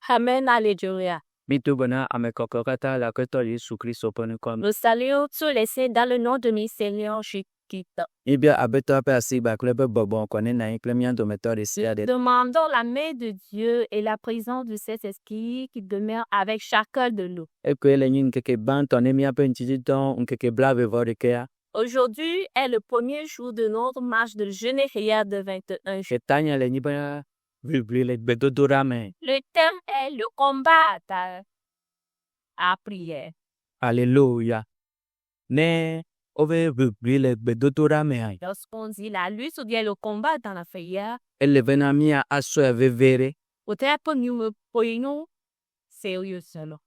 Amen, alléluia. Mitubana amekokokata la keto Yesu Kristo ponukom. Nous saluons tous les saints dans le nom de mon Seigneur Jésus-Christ. Ibia abeto ape asiba klebe bobon kone na iklemian dometor de siade. Demandons la main de Dieu et la présence de cet esprit qui demeure avec chacun de nous. Ekwele nyin keke ban ton emi ape ntijiton nkeke blave vodekea. Aujourd'hui est le premier jour de notre marche de jeûne et prière de 21 jours. Ketanya le nyiba vibrile bedodorame. Le thème est le combat à prière. Alléluia. Ne ove vibrile bedodorame ai. Lorsqu'on dit la lutte ou bien le combat dans la prière, Elle venamia aso vevere. peut-être nous me prenons sérieusement.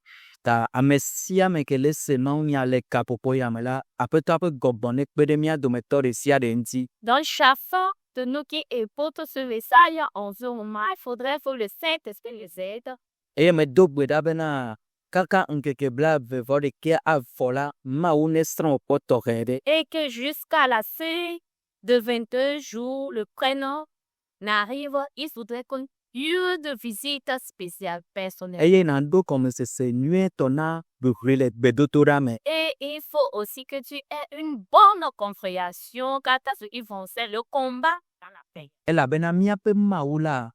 Ta amesia mekele senon nya le kapopoya mela apeto ape gobone kpedemia dometor de siade nti. Dans chacun de nous qui écoute ce message en ce moment, il faudrait que le Saint-Esprit les aide. Eye me do gbeda bena kaka nkeke blave vodekea avola ma unestran potogede. Et que jusqu'à la fin de 22 jours, le prénom n'arrive, il faudrait qu'on ait de visite spéciale personnelle. Eye na do comme se nuit tona buvrile bedotorame. Et il faut aussi que tu aies une bonne compréhension quant à ce qu'ils vont faire le combat dans la paix. Ela bena miape maula.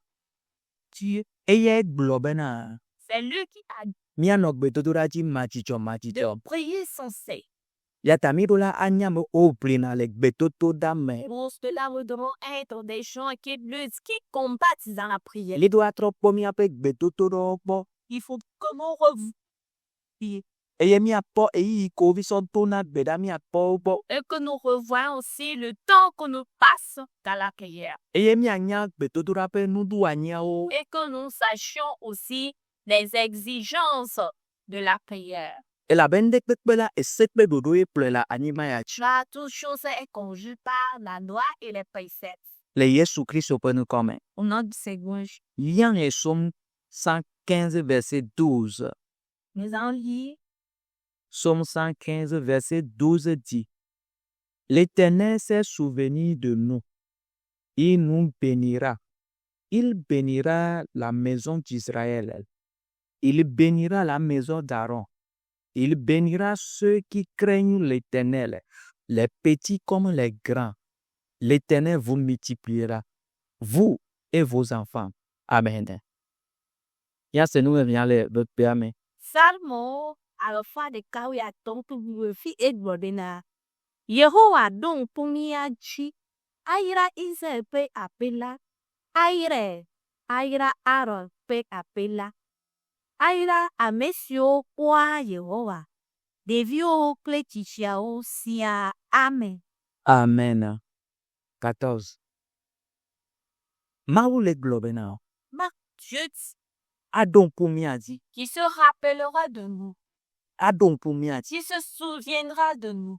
Ti eye globena. C'est lui qui a dit Mia nok bedotoraji de machicho. prier sans cesse. Yatamirola anyame oplina le betotodame. Pour cela, nous devons être des gens qui luttent, qui combattent dans la prière. Li do atropo miape betotoropo. Il faut que nous revoyons Eye miapo eyi kovi son tona beda miapo bo. et que nous revoyons aussi le temps que nous passons dans la prière. Eye mianya betotorape nudu anyao. Et que nous sachions aussi les exigences de la prière. Ela bende kpekpela esekpe dodo eplela animaya. Là, toute chose est conduite par la loi et les préceptes. Le Yesu Kristo penu comme. Au nom du Seigneur, Liant et Somme 115 verset 12. nous allons lire Somme 115 verset 12 dit. L'Éternel s'est souvenu de nous. Il nous bénira. Il bénira la maison d'Israël. Il bénira la maison d'Aaron. Il bénira ceux qui craignent l'Éternel, les petits comme les grands. L'Éternel vous multipliera, vous et vos enfants. Amen. Ya se nous vient le permet. Salmo alpha de kawia ton tu fi edwardena. Yehowa don pumia chi. Aira Israel pe apela. Aire. Aira Aaron pe apela. Aira amesio kwa Yehowa. Devio kletichiao sia. Amen. Amen. 14. Maoule globena. Marc Dieu Adon poumiadi. qui se rappellera de nous, Adon poumiadi. qui se souviendra de nous.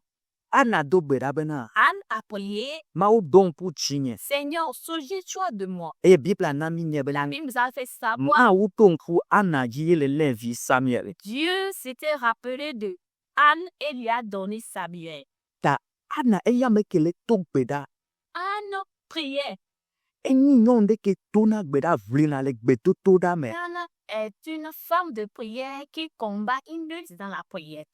Anado berabena. Anne a prié, Mao don pouchinye. Seigneur, souviens-toi de moi. E bibla nami La nebela. Bible nous a fait savoir. Ma utonku ana yele levi Samuel. Dieu s'était rappelé de Anne et lui a donné Samuel. Ta ana eya mekele togbeda. Anne priait. Eni nyonde ke tona gbeda vlina le gbetoto dame. Anne est une femme de prière qui combat une lutte dans la prière.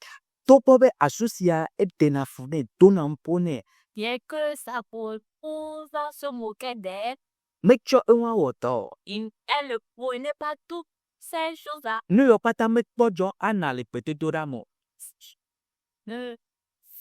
Topobe asusia etena fune tona mpone. Bien que sa épouse se moquait d'elle, Mecho enwa woto. elle ne prenait pas toutes ces choses-là. Ne yo pata mekpojo ana le gbetoto damo. Ne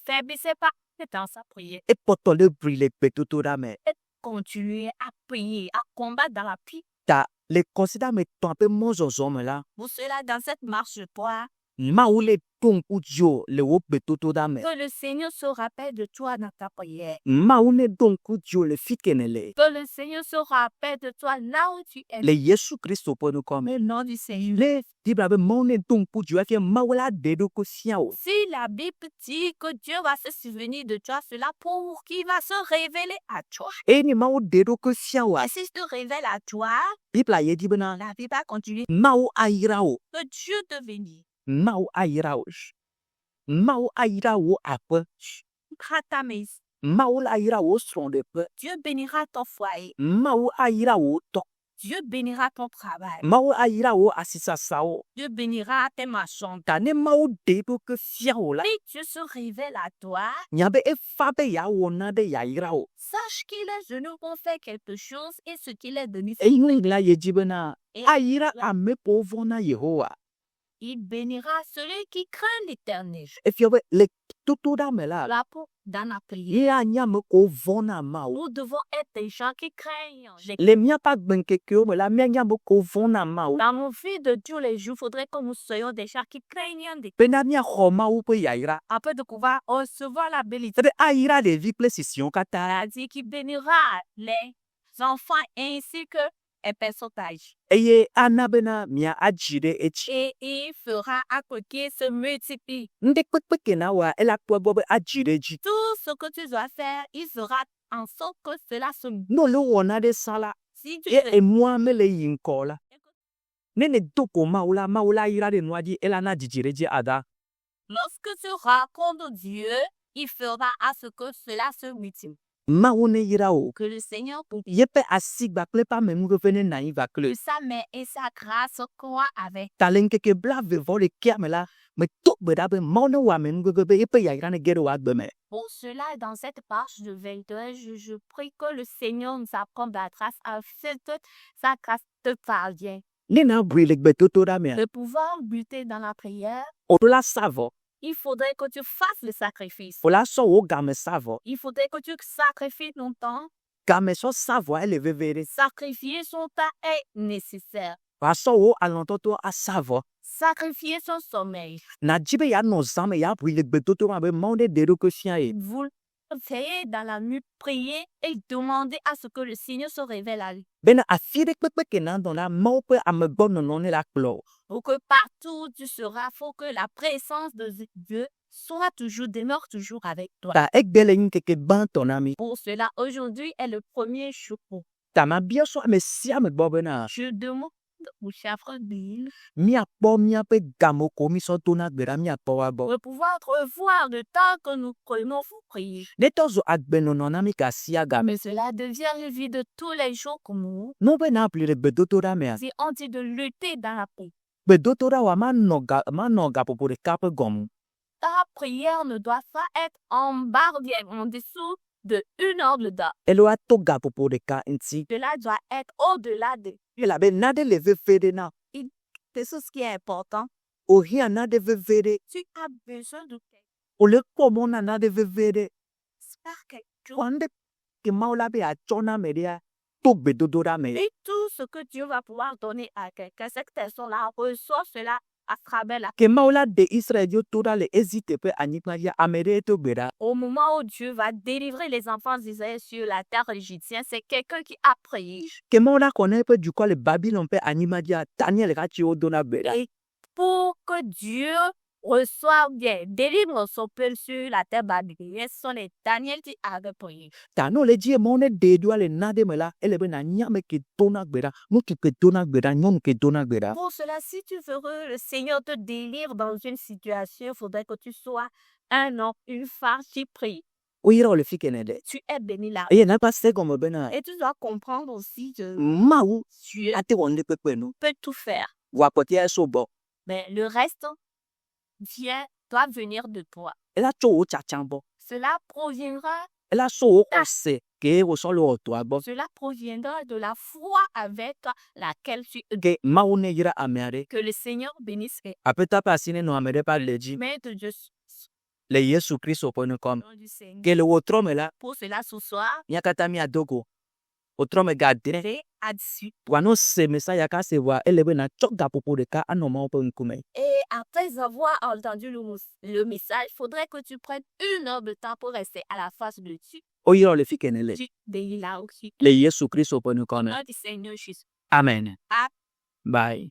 faiblissait pas dans sa prière. E potole brile gbetoto dame. Continuer à prier, à combattre dans la pluie. Ta le considère me tombe mozozome la. Pour cela, dans cette marche de toi, Ma ou le ton kujo le wo gbetoto dame. que le Seigneur se rappelle de toi dans ta prière. Ma ou ne don kujo le fitkenele. Que le Seigneur se rappelle de toi là où tu es. Le Yesu Kristo ponu comme. Le nom du Seigneur. Le dibrabe mone don kujo afie mawala dedo ko siao. Si la Bible dit que Dieu va se souvenir de toi, cela pour qu'il va se révéler à toi. Eni mawo dedo ko siao. Et s'il se révèle à toi, Bibla ye dibena. la vie va continuer. Mao airao. Que Dieu te bénisse. Mao airao. Mao airao ape. Bénira ta maison. Mao airao son de pe. Dieu bénira ton foyer. Mao airao to. Dieu bénira ton travail. Mawu ayira wo asisasawo. Dieu bénira tes marchands. Ta ne mawu de bo ke fia wo la. Si Dieu se révèle à toi, Nyabe efa be ya wo na de ya yira wo. sache qu'il est venu pour faire quelque chose et ce qu'il est venu faire. Eyingla ye jibena Et ayira ame po vona Yehowa. il bénira celui qui craint l'Éternel. Efiobe le tutuda mela. Là, dans la prière, Ye anyame ko vona ma wo. nous devons être des gens qui craignent. Le mia pa benke ke o mela mia nyame ko vona ma wo. Dans nos vies de tous les jours, il faudrait que nous soyons des gens qui craignent des Pena mia ho ma wo pe ya yira. afin de pouvoir recevoir la bénédiction. Tebe ayira de vi ple sision kata. C'est-à-dire qu'il bénira les enfants ainsi que les personnes âgées. Eye anabena mia ajide echi. Et il fera à ce qu'il se multiplie. Nde kpekpe ke na wa ela kpo bo be ajide ji. Tout ce que tu dois faire, il fera en sorte que cela se multiplie. No le wona de sala. Si tu Ye fais- e moi me le yinko la. Nene doko maula ira de noadi ela na jijire ji ada. Lorsque tu racontes Dieu, il fera à ce que cela se multiplie. Maune ira o. Que le Seigneur pour Yepe asigba kle pa memu revene na iva kle. sa main et sa grâce croit avec. Talenke ke bla ve vole kiamela. Me tok bedabe maune wa memu gebe yepe ya ira ne gere wa beme. Pour cela, dans cette page de 22, je prie que le Seigneur nous apprenne la grâce afin que sa grâce te parvienne. Nena brile gbe toto da me. De pouvoir buter dans la prière, Ola savo. il faudrait que tu fasses le sacrifice. Ola so o game savo. Il faudrait que tu sacrifies ton temps. Game so savo ele vevere. Sacrifier son temps est nécessaire. Wa so o alontoto a savo. Sacrifier son sommeil. Na jibe ya no zame ya brile gbe toto ma be maune de ko sia e. Vous veillez dans la nuit, prier et demander à ce que le Seigneur se révèle à lui. Bena afire kpekpe ke na dona mau pe ame bon no ne la klo. Pour que partout où tu seras, faut que la présence de Dieu soit toujours, demeure toujours avec toi. Ta egbele yin keke ban ton ami. Pour cela, aujourd'hui est le premier jour. Ta ma bien so me sia me bobena. Je demande au chef Bill Mia po mia pe gamo ko mi so tona gbera mia po wa bo. de pouvoir revoir le temps que nous prenons pour prier. Ne tozo agbeno no na mi ka sia ga. Mais cela devient une vie de tous les jours pour nous. No be na pli be dotora me. Si on dit de lutter dans la prière, Be dotora wa ma no ga popo de kape gomu. ta prière ne doit pas être en dessous de 1 heure de temps. Elo a to ga popo de ka inti. Cela doit être au-delà de. Ela be na de leve fede na. C'est ce qui est important. O hia na de vevere. Tu as besoin de O le komo na de vevere. faire quelque chose. Wande ke maula be a chona me dia. To be dotora me. Et tout ce que Dieu va pouvoir donner à quelqu'un, cette personne-là reçoit cela à travers la. Ke maula de Israël yo tora le hésite pe anikma ya amere to gbera. Au moment où Dieu va délivrer les enfants d'Israël sur la terre égyptienne, c'est quelqu'un qui a prié. Ke maula connaît pe du quoi le Babylone pe anima dia Daniel ga chi o dona gbera. Et pour que Dieu reçoive bien, délivre son peuple sur la terre babylonienne, ce sont les Daniel qui a prié. Ta no le die mo ne de do le na de mela ele be na nyame ke dona gbera. Mo ke dona gbera nyon ke dona gbera. Pour cela, si tu veux que le Seigneur te délivre dans une situation, il faudrait que tu sois un homme, une femme qui prie. O yira o le fikene de. Tu es béni là. Eye na pa se gomo bena. Et tu dois comprendre aussi que Mawu Dieu ate wonde pepe no. peut tout faire. Wa potia so bo. Mais le reste doit venir de toi. Ela cho o cha chambo. Cela proviendra, Ela so o kose ke o so lo to abo. cela proviendra de la foi avec laquelle tu Ke mawu ne yira amere. que le Seigneur bénisse et Apeta pa sine no amere pa leji. mais de Dieu Le Yesu Kristo po no kom. nom du Seigneur. Ke le wotro mela Pour cela, ce soir, nyakata mi adogo. Otro me ga dire. c'est à 18. Wano se mesa ya ka se wa elebe na chok ga popo de ka anoma opo nkume. Et après avoir entendu le message, il faudrait que tu prennes 1 heure de temps pour rester à la face de Dieu. O yira o le fikene le. Tu bénis là aussi. Le Yesu Kristo po no kom. Nom du Seigneur Jésus. Amen. Amen. Bye.